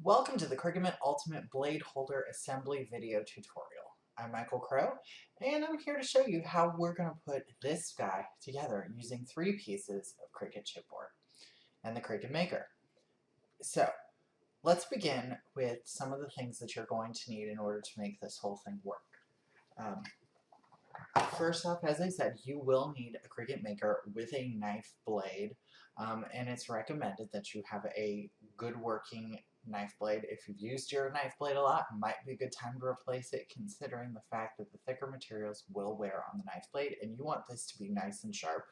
Welcome to the Cricut Ultimate Blade Holder Assembly video tutorial. I'm Michael Crow, and I'm here to show you how we're going to put this guy together using 3 pieces of Cricut Chipboard and the Cricut Maker. So, let's begin with some of the things that you're going to need in order to make this whole thing work. First off, as I said, you will need a Cricut Maker with a knife blade, and it's recommended that you have a good working knife blade. If you've used your knife blade a lot, it might be a good time to replace it, considering the fact that the thicker materials will wear on the knife blade, and you want this to be nice and sharp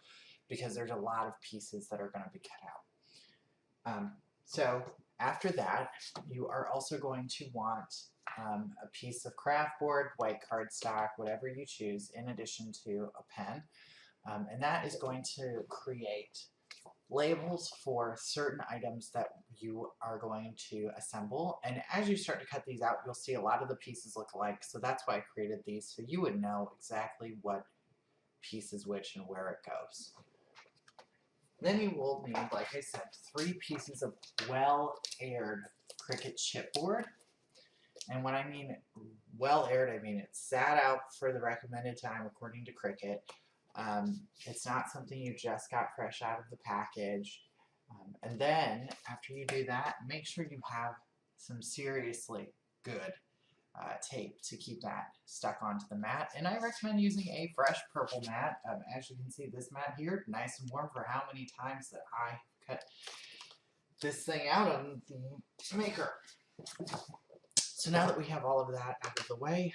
because there's a lot of pieces that are going to be cut out. So after that, you are also going to want a piece of craft board, white cardstock, whatever you choose, in addition to a pen. And that is going to create labels for certain items that you are going to assemble. And as you start to cut these out, you'll see a lot of the pieces look alike. So that's why I created these, so you would know exactly what piece is which and where it goes. Then you will need, like I said, 3 pieces of well-aired Cricut chipboard. And when I mean well-aired, I mean it sat out for the recommended time according to Cricut. It's not something you just got fresh out of the package. And then, after you do that, make sure you have some seriously good tape to keep that stuck onto the mat. And I recommend using a fresh purple mat. As you can see, this mat here, nice and warm for how many times that I cut this thing out on the maker. So now that we have all of that out of the way,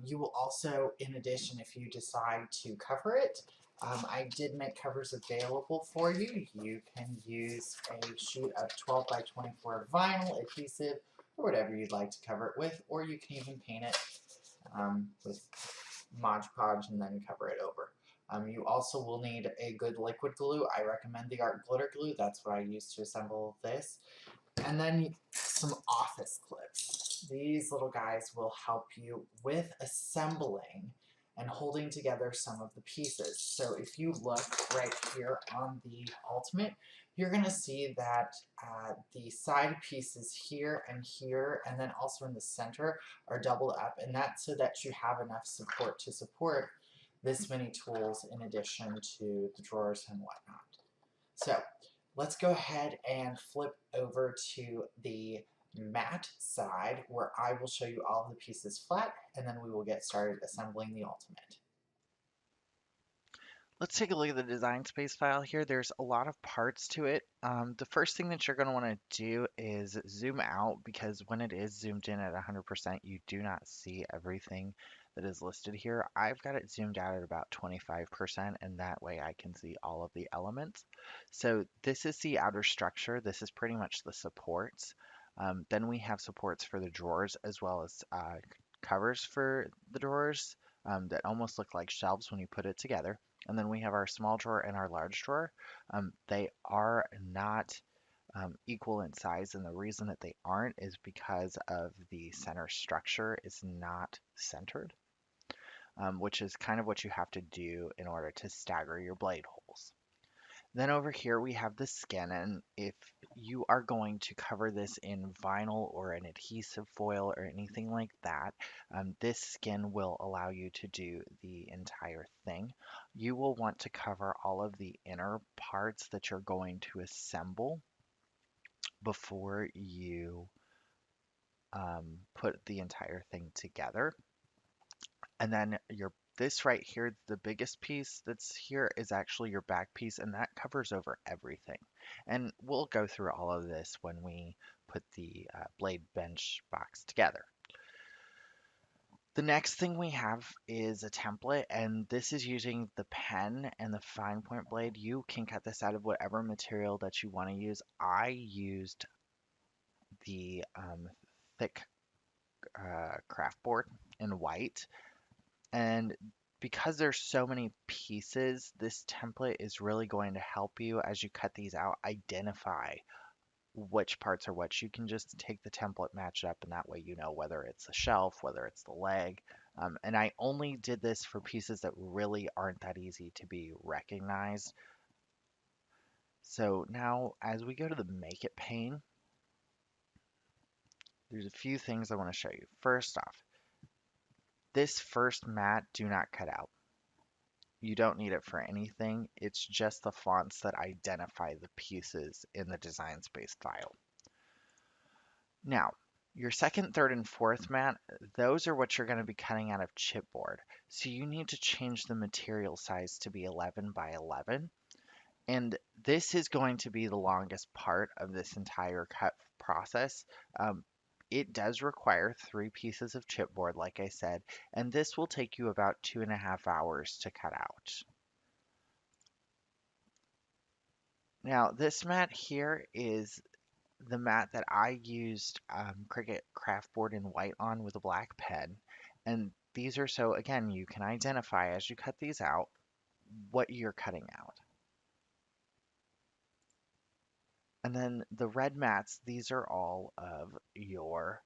you will also, in addition, if you decide to cover it, I did make covers available for you. You can use a sheet of 12 by 24 vinyl adhesive or whatever you'd like to cover it with, or you can even paint it with Mod Podge and then cover it over. You also will need a good liquid glue. I recommend the Art Glitter Glue. That's what I use to assemble this. And then some office clips. These little guys will help you with assembling and holding together some of the pieces. So if you look right here on the Ultimate, you're going to see that the side pieces here, and then also in the center are doubled up, and that's so that you have enough support to support this many tools in addition to the drawers and whatnot. So let's go ahead and flip over to the mat side where I will show you all of the pieces flat, and then we will get started assembling the Ultimate. Let's take a look at the design space file here. There's a lot of parts to it. The first thing that you're going to want to do is zoom out, because when it is zoomed in at 100%, you do not see everything that is listed here. I've got it zoomed out at about 25%, and that way I can see all of the elements. So this is the outer structure. This is pretty much the supports. Then we have supports for the drawers, as well as covers for the drawers that almost look like shelves when you put it together. And then we have our small drawer and our large drawer. They are not equal in size, and the reason that they aren't is because of the center structure is not centered, which is kind of what you have to do in order to stagger your blade holes. Then over here we have the skin, and if you are going to cover this in vinyl or an adhesive foil or anything like that, this skin will allow you to do the entire thing. You will want to cover all of the inner parts that you're going to assemble before you put the entire thing together. And then this right here, the biggest piece that's here is actually your back piece, and that covers over everything. And we'll go through all of this when we put the blade bench box together. The next thing we have is a template, and this is using the pen and the fine point blade. You can cut this out of whatever material that you want to use. I used the thick craft board in white. And because there's so many pieces, this template is really going to help you as you cut these out identify which parts are which. You can just take the template, match it up, and that way you know whether it's the shelf, whether it's the leg. And I only did this for pieces that really aren't that easy to be recognized. So now as we go to the Make It pane, there's a few things I want to show you. First off, this first mat, do not cut out. You don't need it for anything. It's just the fonts that identify the pieces in the design space file. Now, your second, third, and fourth mat, those are what you're going to be cutting out of chipboard. So you need to change the material size to be 11 by 11. And this is going to be the longest part of this entire cut process. It does require 3 pieces of chipboard, like I said, and this will take you about 2.5 hours to cut out. Now, this mat here is the mat that I used Cricut Craftboard in white on with a black pen. And these are so, again, you can identify as you cut these out what you're cutting out. And then the red mats, these are all of your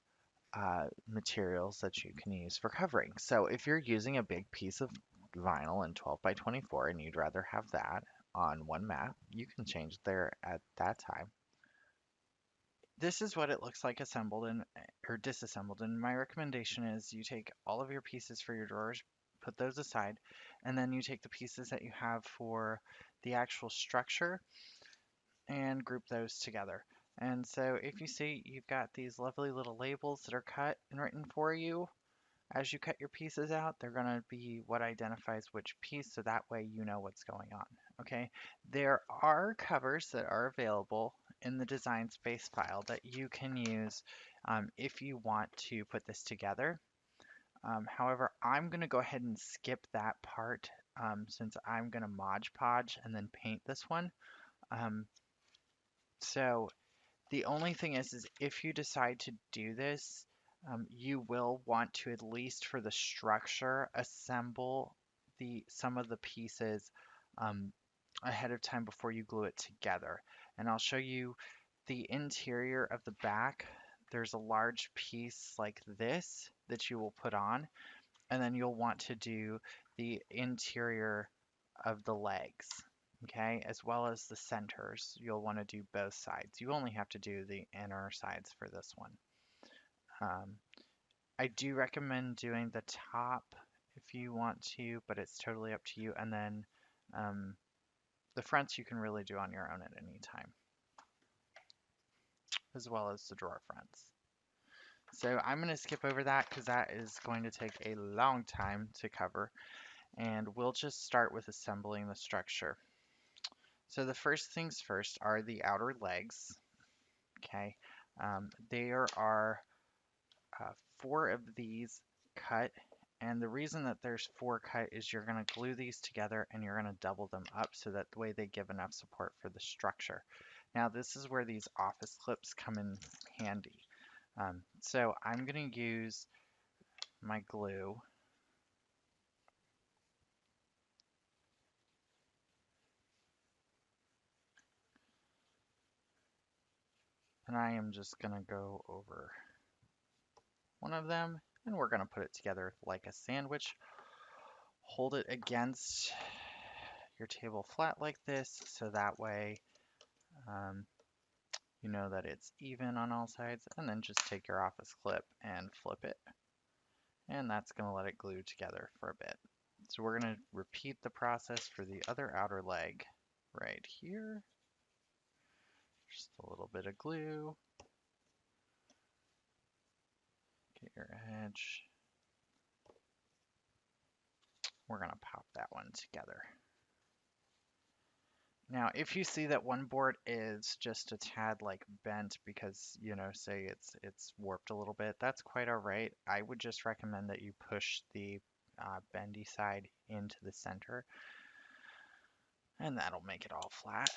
materials that you can use for covering. So if you're using a big piece of vinyl in 12 by 24 and you'd rather have that on one mat, you can change it there at that time. This is what it looks like assembled and or disassembled, and my recommendation is you take all of your pieces for your drawers, put those aside, and then you take the pieces that you have for the actual structure and group those together. And so if you see you've got these lovely little labels that are cut and written for you, as you cut your pieces out, they're going to be what identifies which piece, so that way you know what's going on. Okay, there are covers that are available in the design space file that you can use if you want to put this together. However, I'm going to go ahead and skip that part since I'm going to Mod Podge and then paint this one. So the only thing is if you decide to do this, you will want to, at least for the structure, assemble some of the pieces ahead of time before you glue it together. And I'll show you the interior of the back. There's a large piece like this that you will put on, and then you'll want to do the interior of the legs, okay, as well as the centers. You'll want to do both sides. You only have to do the inner sides for this one. I do recommend doing the top if you want to, but it's totally up to you. And then the fronts you can really do on your own at any time, as well as the drawer fronts. So I'm going to skip over that because that is going to take a long time to cover. And we'll just start with assembling the structure. So the first things first are the outer legs. Okay, there are 4 of these cut, and the reason that there's 4 cut is you're going to glue these together and you're going to double them up so that the way they give enough support for the structure. Now this is where these office clips come in handy. So I'm going to use my glue. And I am just going to go over one of them, and we're going to put it together like a sandwich. Hold it against your table flat like this, so that way you know that it's even on all sides, and then just take your office clip and flip it. And that's going to let it glue together for a bit. So we're going to repeat the process for the other outer leg right here. Just a little bit of glue. Get your edge. We're going to pop that one together. Now, if you see that one board is just a tad like bent because, you know, say it's warped a little bit, that's quite all right. I would just recommend that you push the bendy side into the center, and that'll make it all flat.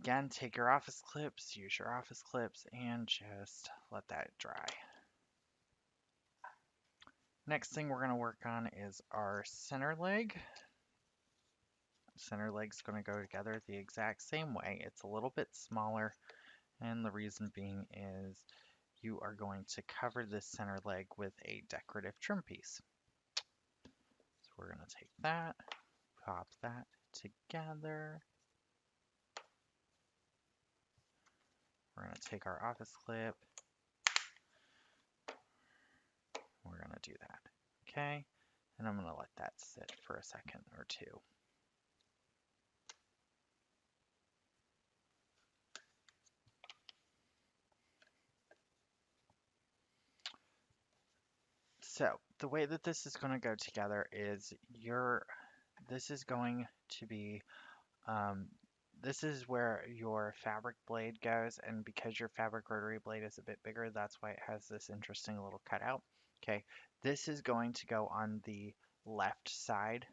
Again, take your office clips, use your office clips, and just let that dry. Next thing we're going to work on is our center leg. Center leg's going to go together the exact same way. It's a little bit smaller, and the reason being is you are going to cover this center leg with a decorative trim piece. So we're going to take that, pop that together. We're going to take our office clip, to do that. Okay, and I'm going to let that sit for a second or two. So the way that this is going to go together is this is going to be, um, this is where your fabric blade goes, and because your fabric rotary blade is a bit bigger, that's why it has this interesting little cutout. Okay, this is going to go on the left side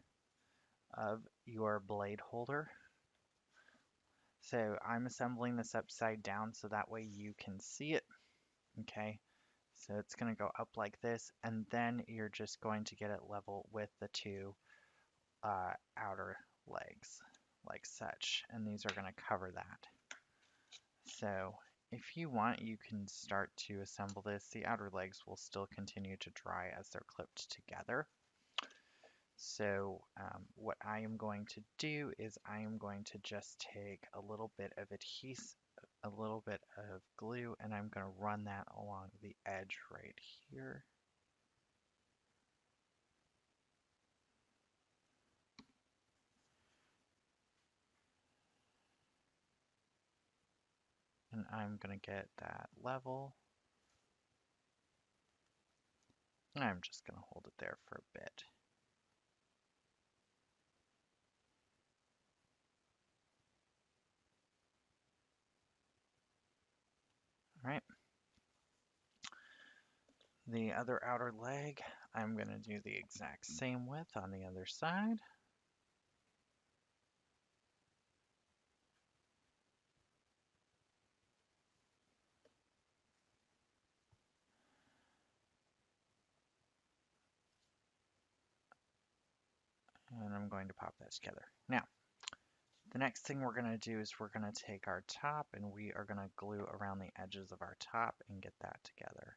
of your blade holder. So I'm assembling this upside down so that way you can see it. Okay, so it's going to go up like this, and then you're just going to get it level with the two outer legs, like such, and these are going to cover that. So if you want, you can start to assemble this. The outer legs will still continue to dry as they're clipped together. So what I am going to do is I am going to just take a little bit of adhesive, a little bit of glue, and I'm going to run that along the edge right here. And I'm going to get that level. And I'm just going to hold it there for a bit. All right. The other outer leg, I'm going to do the exact same width on the other side. And I'm going to pop that together. Now, the next thing we're going to do is we're going to take our top and we are going to glue around the edges of our top and get that together.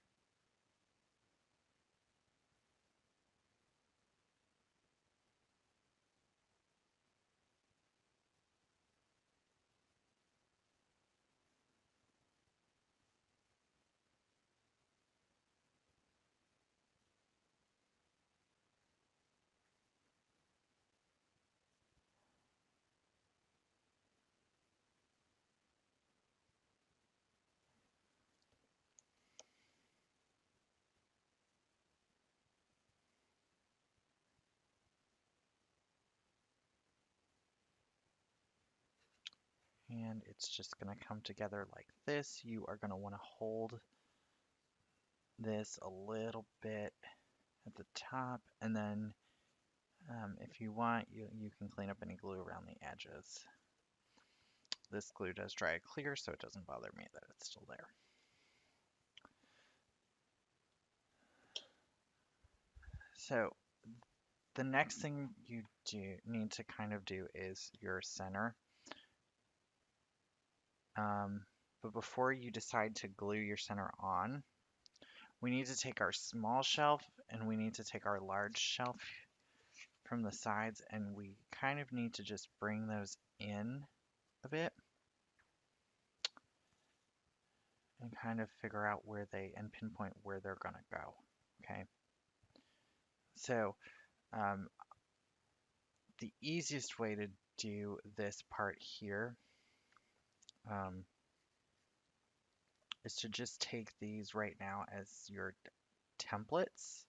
And it's just going to come together like this. You are going to want to hold this a little bit at the top, and then if you want, you can clean up any glue around the edges. This glue does dry clear, so it doesn't bother me that it's still there. So the next thing you need to kind of do is your center. But before you decide to glue your center on, we need to take our small shelf and we need to take our large shelf from the sides, and we kind of need to just bring those in a bit and kind of figure out where and pinpoint where they're going to go. Okay. So the easiest way to do this part here is to just take these right now as your templates.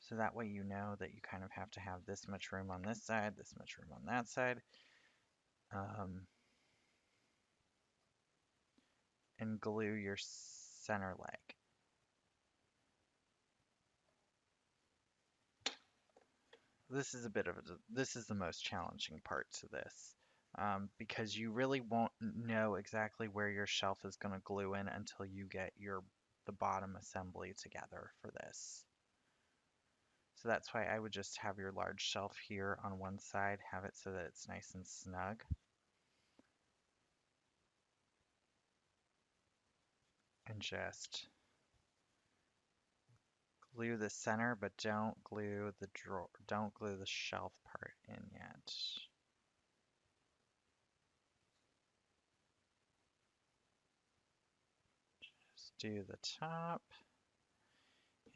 So that way you know that you kind of have to have this much room on this side, this much room on that side. And glue your center leg. This is this is the most challenging part to this. Because you really won't know exactly where your shelf is going to glue in until you get the bottom assembly together for this. So that's why I would just have your large shelf here on one side, have it so that it's nice and snug. And just glue the center, but don't glue the shelf part in yet. Just do the top.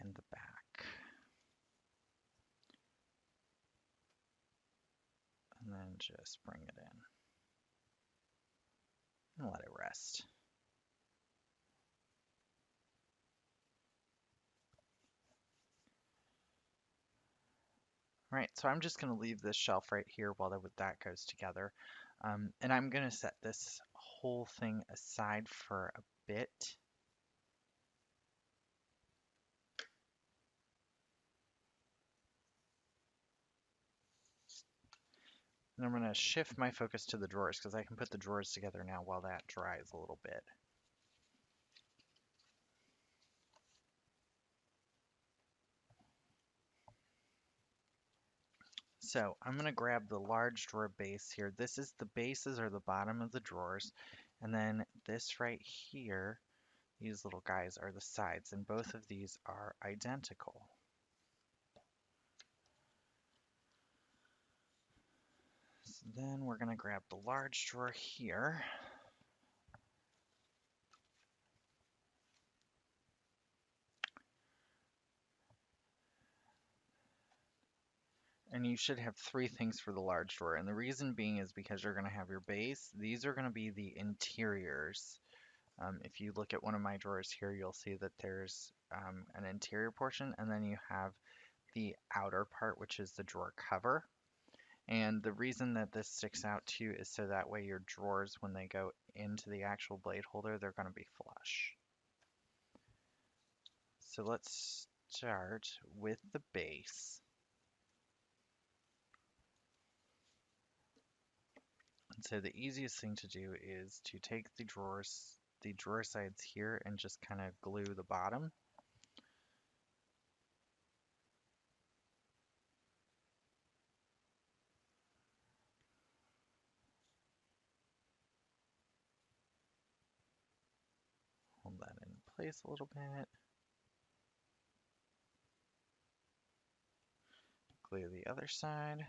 in the back. And then just bring it in and let it rest. All right, so I'm just going to leave this shelf right here while that goes together. And I'm going to set this whole thing aside for a bit. And I'm going to shift my focus to the drawers because I can put the drawers together now while that dries a little bit. So I'm going to grab the large drawer base here. This is the bases are the bottom of the drawers. And then this right here, these little guys are the sides. And both of these are identical. So then we're going to grab the large drawer here. And you should have three things for the large drawer. And the reason being is because you're going to have your base. These are going to be the interiors. If you look at one of my drawers here, you'll see that there's an interior portion, and then you have the outer part, which is the drawer cover. And the reason that this sticks out too is so that way your drawers, when they go into the actual blade holder, they're going to be flush. So let's start with the base. And so the easiest thing to do is to take the drawer sides here and just kind of glue the bottom. Hold that in place a little bit. Glue the other side.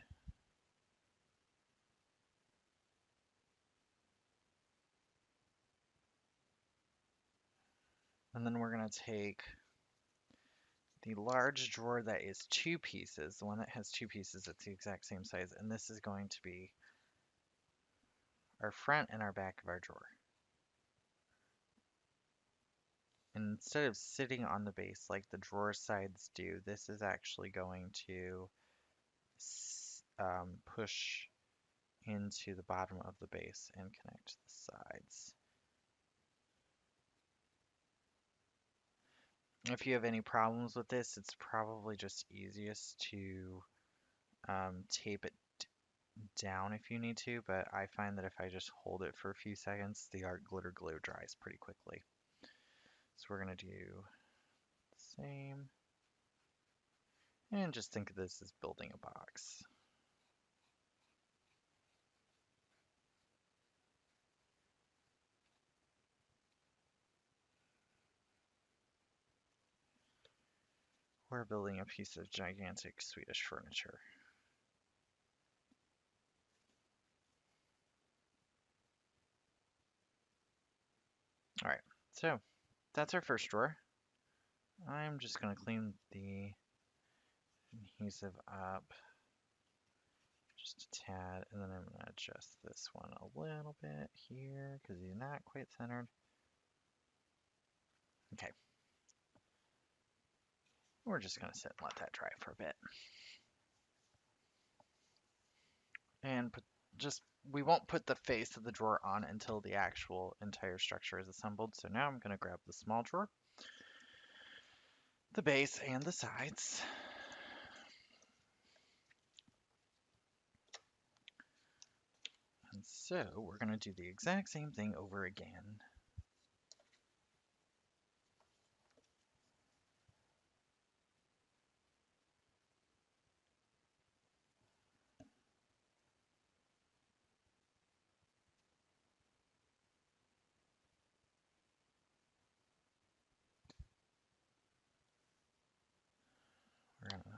And then we're going to take the large drawer that is two pieces, the one that has two pieces, it's the exact same size, and this is going to be our front and our back of our drawer. And instead of sitting on the base like the drawer sides do, this is actually going to push into the bottom of the base and connect the sides. If you have any problems with this, it's probably just easiest to tape it down if you need to, but I find that if I just hold it for a few seconds, the art glitter glue dries pretty quickly. So we're going to do the same. And just think of this as building a box. We're building a piece of gigantic Swedish furniture. All right, so that's our first drawer. I'm just going to clean the adhesive up just a tad, and then I'm going to adjust this one a little bit here because he's not quite centered. Okay. We're just going to sit and let that dry for a bit. And we won't put the face of the drawer on until the actual entire structure is assembled. So now I'm going to grab the small drawer, the base, and the sides. And so we're going to do the exact same thing over again. We're going to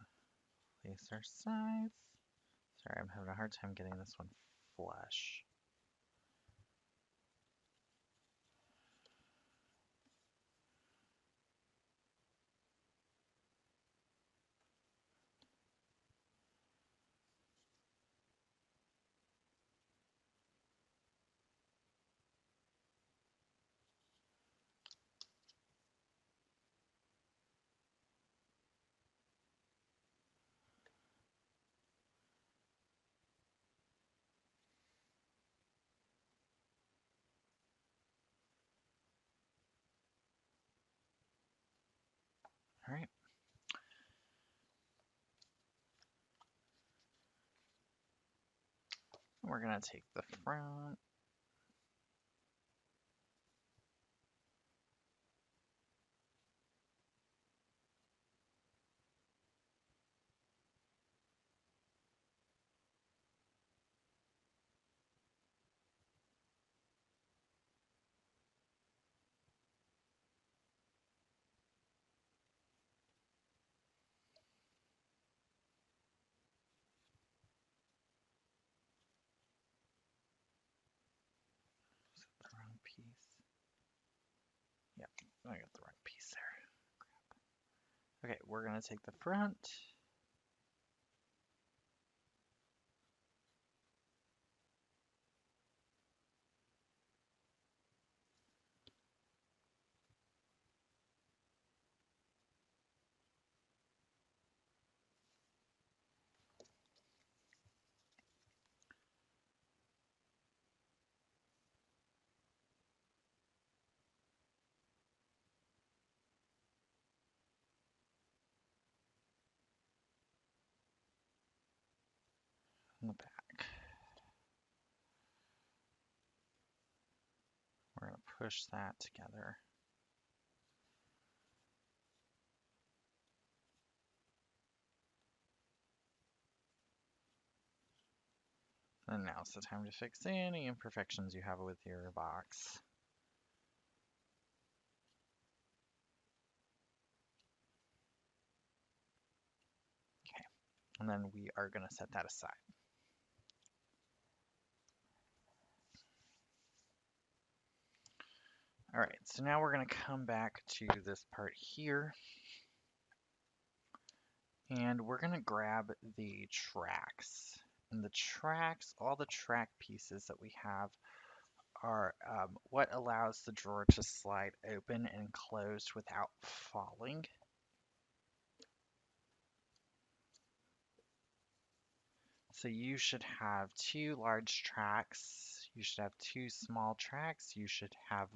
place our sides. Sorry, I'm having a hard time getting this one flush. We're going to take the front. The wrong piece. Yep, I got the wrong piece there. Okay, we're going to take the front. And the back. We're going to push that together. And now's the time to fix any imperfections you have with your box. Okay, and then we are going to set that aside. All right, so now we're going to come back to this part here. And we're going to grab the tracks. And the tracks, all the track pieces that we have are what allows the drawer to slide open and closed without falling. So you should have 2 large tracks. You should have 2 small tracks. You should have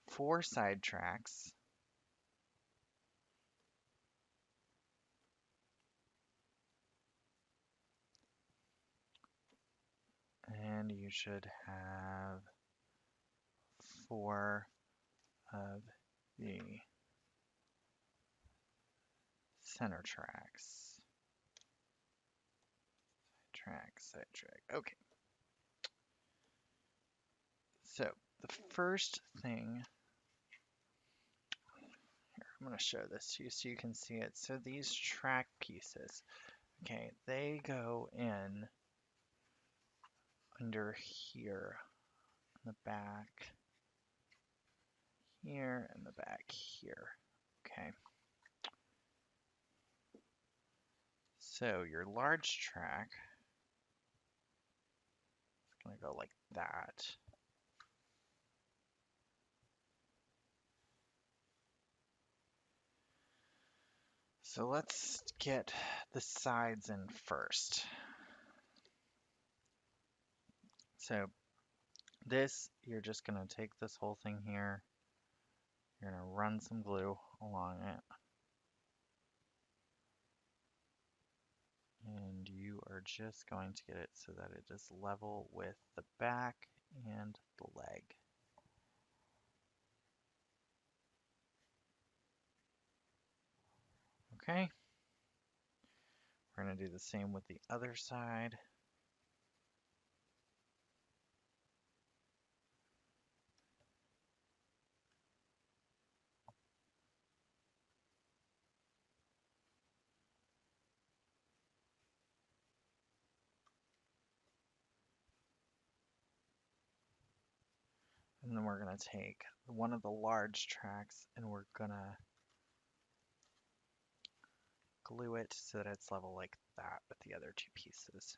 4 side tracks. And you should have 4 of the center tracks. Side track. Okay. So the first thing, here, I'm going to show this to you so you can see it. So these track pieces, okay, they go in under here, in the back here, and the back here, okay. So your large track is going to go like that. So let's get the sides in first. So this, you're just going to take this whole thing here, you're going to run some glue along it, and you are just going to get it so that it is level with the back and the leg. Okay, we're going to do the same with the other side. And then we're going to take one of the large tracks and we're going to glue it so that it's level like that with the other 2 pieces.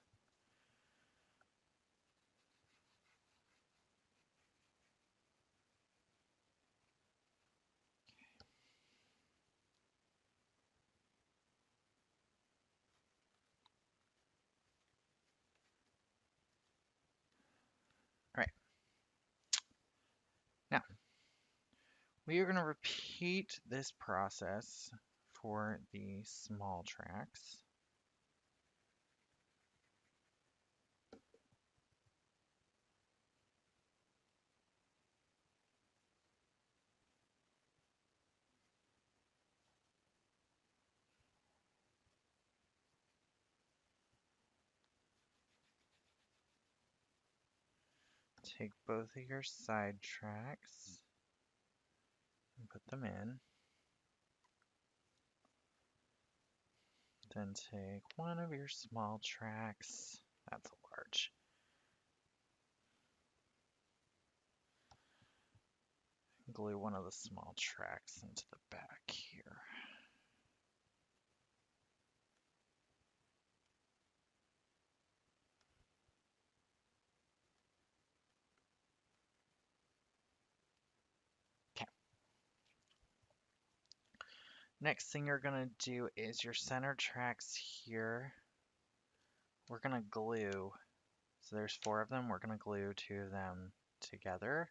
All right. Now, we are going to repeat this process for the small tracks. take both of your side tracks and put them in. Then take one of your small tracks. That's large. Glue one of the small tracks into the back here. Okay. Next thing you're going to do is your center tracks here. We're going to glue. So there's 4 of them. We're going to glue 2 of them together.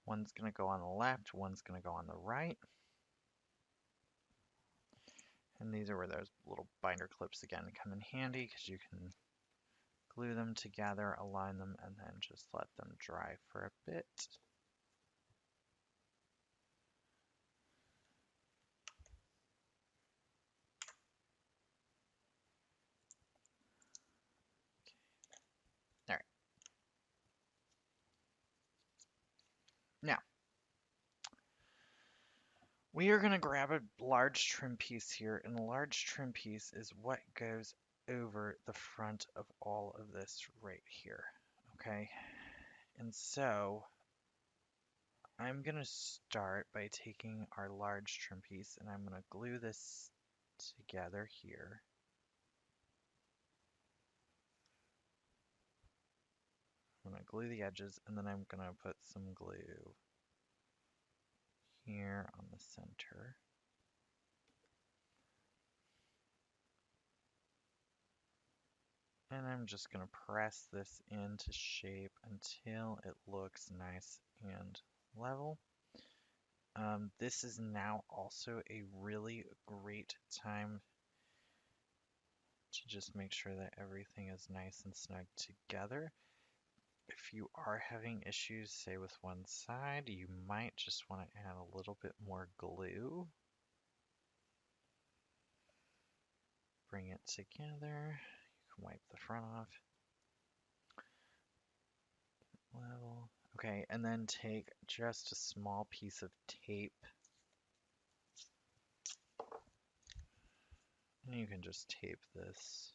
One's going to go on the left, one's going to go on the right. And these are where those little binder clips again come in handy because you can glue them together, align them, and then just let them dry for a bit. All right. Now, we are going to grab a large trim piece here, and the large trim piece is what goes over the front of all of this right here, okay? And so I'm going to start by taking our large trim piece, and I'm going to glue this together here. I'm going to glue the edges, and then I'm going to put some glue here on the center. And I'm just going to press this into shape until it looks nice and level. This is now also a really great time to just make sure that everything is nice and snug together. If you are having issues, say with one side, you might just want to add a little bit more glue. Bring it together. You can wipe the front off. Level. Okay, and then take just a small piece of tape. And you can just tape this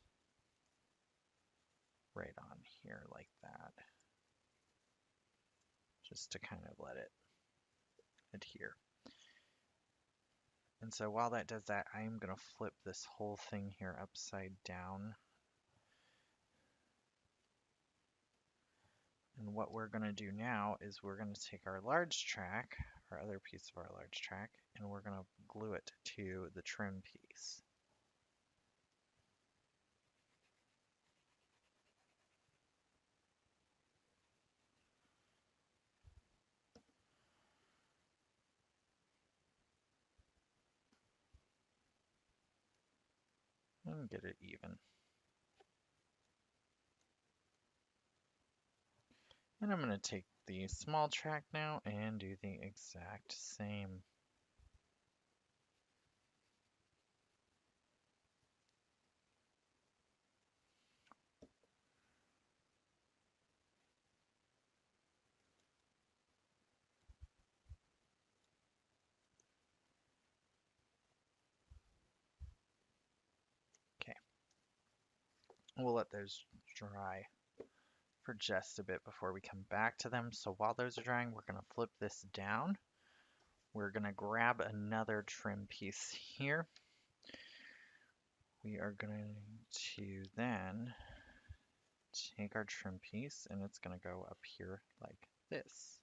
right on here like that. Just to kind of let it adhere. And so while that does that, I'm going to flip this whole thing here upside down. And what we're going to do now is we're going to take our large track, our other piece of our large track, and we're going to glue it to the trim piece. And get it even. And I'm going to take the small track now and do the exact same. Okay. We'll let those dry for just a bit before we come back to them. So while those are drying, we're going to flip this down. We're going to grab another trim piece here. We are going to then take our trim piece and it's going to go up here like this.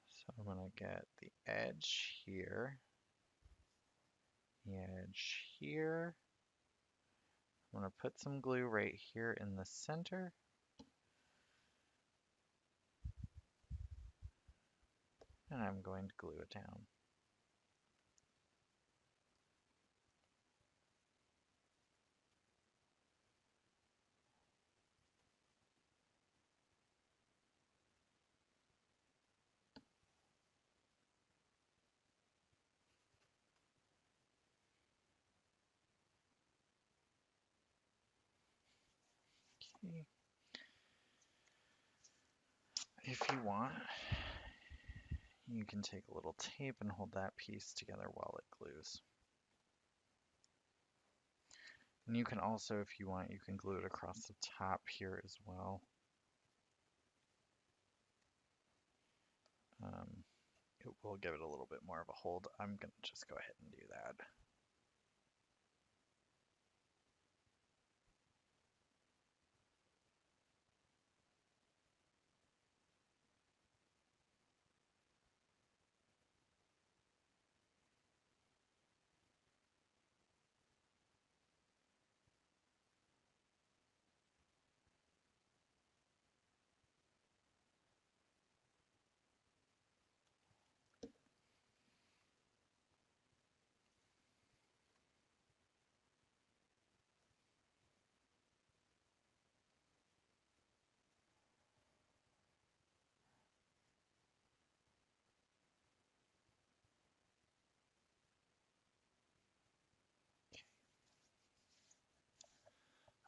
So I'm going to get the edge here, the edge here. I'm going to put some glue right here in the center. And I'm going to glue it down. see. If you want, you can take a little tape and hold that piece together while it glues. And you can also, if you want, you can glue it across the top here as well. It will give it a little bit more of a hold. I'm going to just go ahead and do that.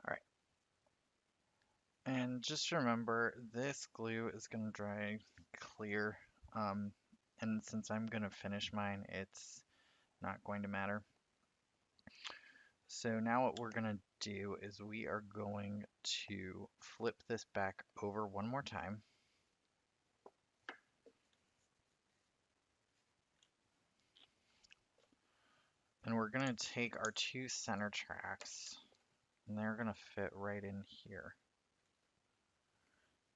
All right. And just remember, this glue is going to dry clear. And since I'm going to finish mine, it's not going to matter. So now what we're going to do is we are going to flip this back over one more time. And we're going to take our two center tracks, and they're going to fit right in here.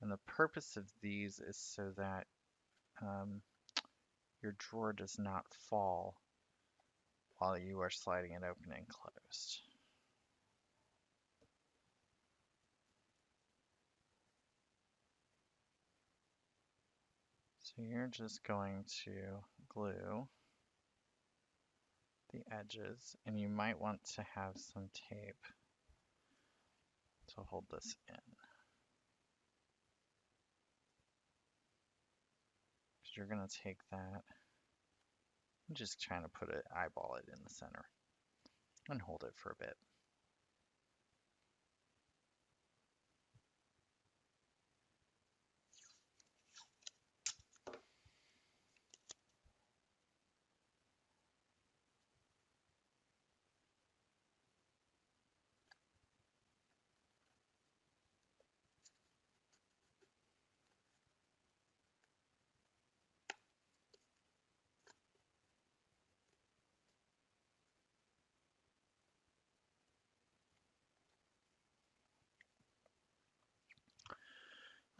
And the purpose of these is so that your drawer does not fall while you are sliding it open and closed. So you're just going to glue the edges, and you might want to have some tape to hold this in. Because you're going to take that and just trying to put it, eyeball it in the center and hold it for a bit.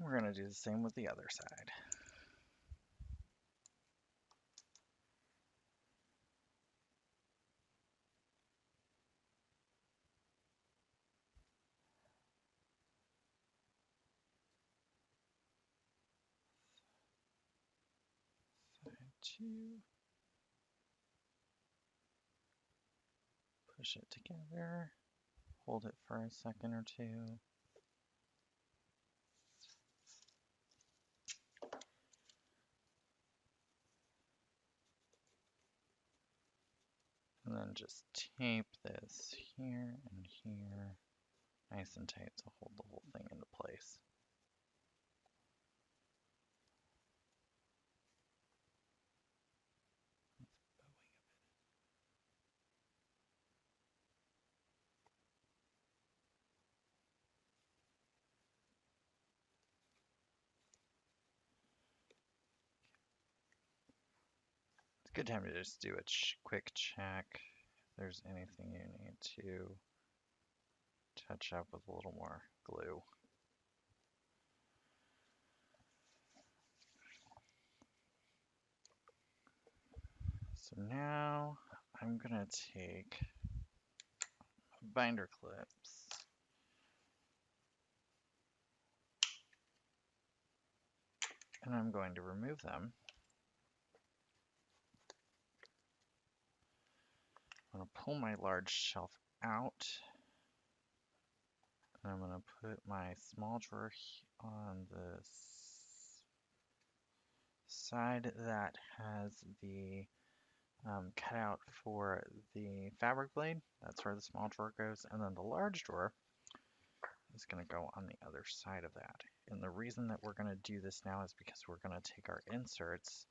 We're going to do the same with the other side. Side two. Push it together. Hold it for a second or two. And then just tape this here and here, nice and tight to hold the whole thing into place. It's a good time to just do a quick check if there's anything you need to touch up with a little more glue. So now I'm going to take binder clips and I'm going to remove them. I'm going to pull my large shelf out, and I'm going to put my small drawer on the side that has the cutout for the fabric blade. That's where the small drawer goes, and then the large drawer is going to go on the other side of that. And the reason that we're going to do this now is because we're going to take our inserts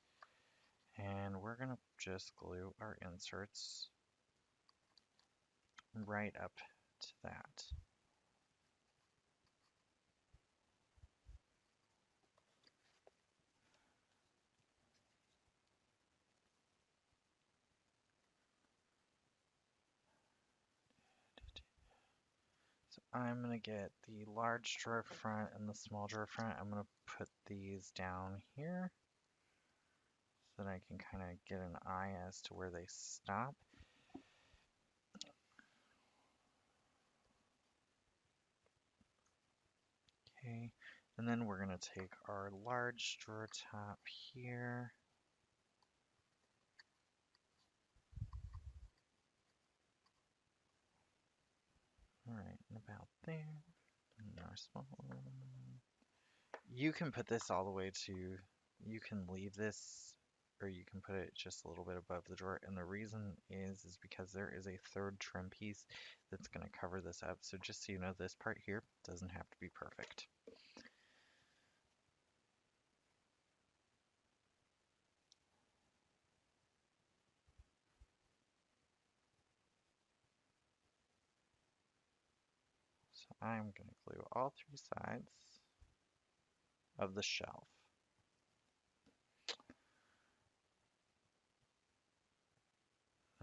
and we're going to just glue our inserts right up to that. So I'm going to get the large drawer front and the small drawer front. I'm going to put these down here so that I can kind of get an eye as to where they stop. Okay, and then we're going to take our large drawer top here. All right, and about there. And our small one. You can put this all the way to, you can leave this, or you can put it just a little bit above the drawer. And the reason is because there is a third trim piece that's going to cover this up. So just so you know, this part here doesn't have to be perfect. So I'm going to glue all three sides of the shelf.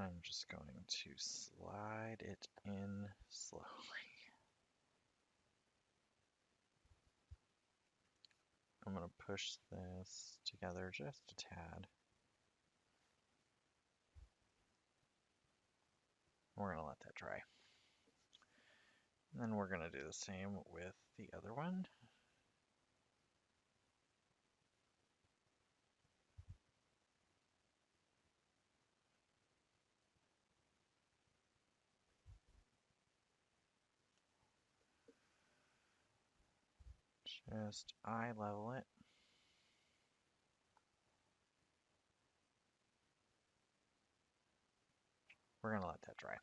I'm just going to slide it in slowly. I'm going to push this together just a tad. We're going to let that dry. And then we're going to do the same with the other one. Just eye level it. We're going to let that dry.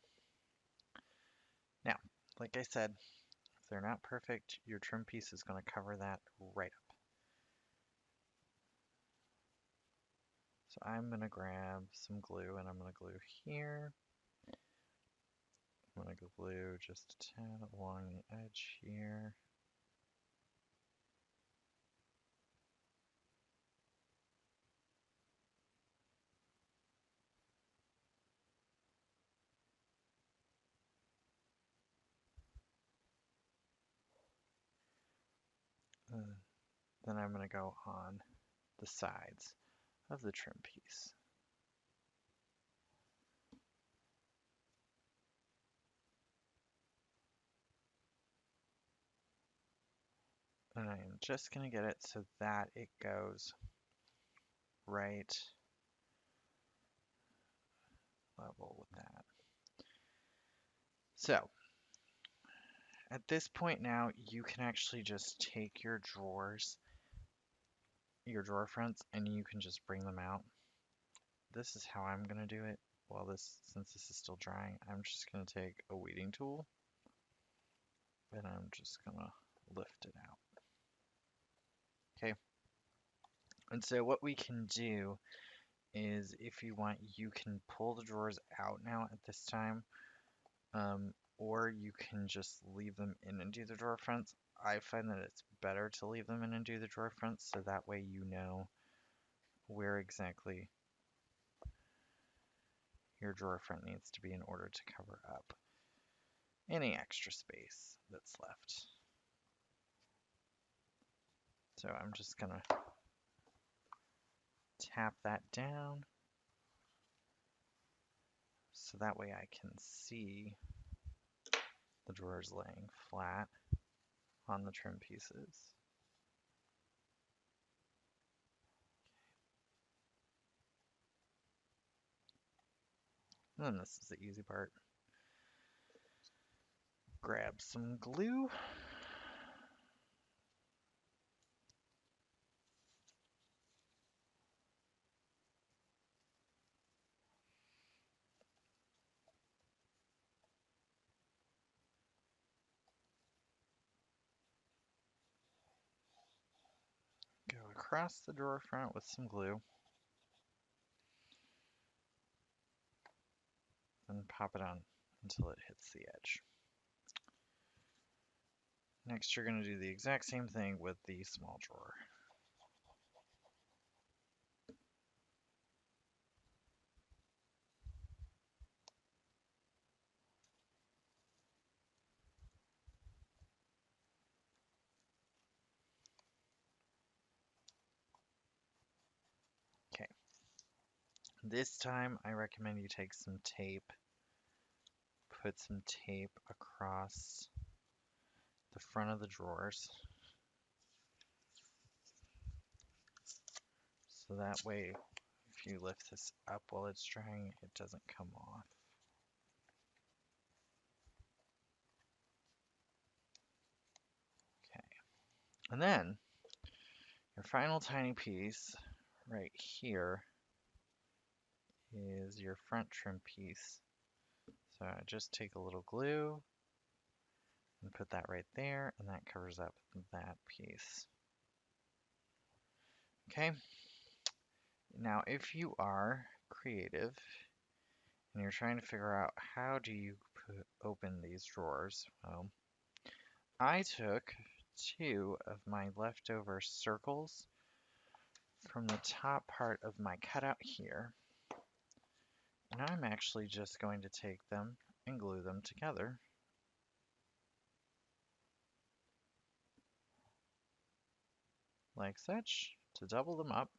Now, like I said, if they're not perfect, your trim piece is going to cover that right up. So I'm going to grab some glue and I'm going to glue here. I'm going to glue just a tad along the edge here. Then I'm going to go on the sides of the trim piece. And I'm just going to get it so that it goes right level with that. So at this point now, you can actually just take your drawers, your drawer fronts, and you can just bring them out. This is how I'm going to do it. Since this is still drying, I'm just going to take a weeding tool and I'm just going to lift it out. Okay. And so what we can do is, if you want, you can pull the drawers out now at this time, or you can just leave them in and do the drawer fronts. I find that it's better to leave them in and do the drawer fronts, so that way you know where exactly your drawer front needs to be in order to cover up any extra space that's left. So I'm just gonna tap that down so that way I can see the drawers laying flat on the trim pieces. And then this is the easy part. Grab some glue. across the drawer front with some glue and pop it on until it hits the edge. Next, you're going to do the exact same thing with the small drawer. Okay. This time, I recommend you take some tape, put some tape across the front of the drawers. So that way, if you lift this up while it's drying, it doesn't come off. Okay. And then, your final tiny piece right here is your front trim piece. So just take a little glue and put that right there, and that covers up that piece. Okay, now if you are creative and you're trying to figure out how do you open these drawers, well, I took 2 of my leftover circles from the top part of my cutout here, and I'm actually just going to take them and glue them together. Like such, to double them up.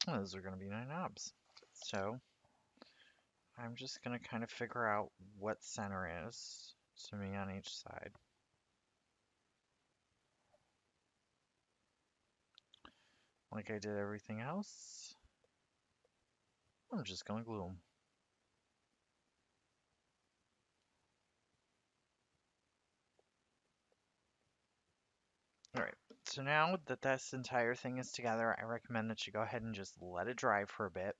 Those are going to be 9 knobs. So I'm just going to kind of figure out what center is to me on each side. Like I did everything else, I'm just going to glue them. Alright, so now that this entire thing is together, I recommend that you go ahead and just let it dry for a bit.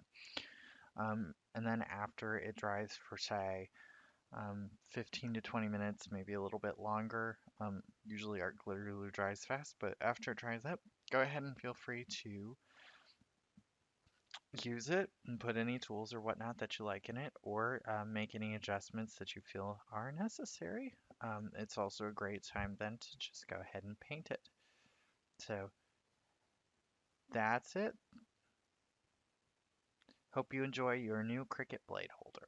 And then after it dries for, say, 15 to 20 minutes, maybe a little bit longer. Usually art glitter glue dries fast, but after it dries up, go ahead and feel free to use it and put any tools or whatnot that you like in it, or make any adjustments that you feel are necessary. It's also a great time then to just go ahead and paint it. So that's it. Hope you enjoy your new Cricut blade holder.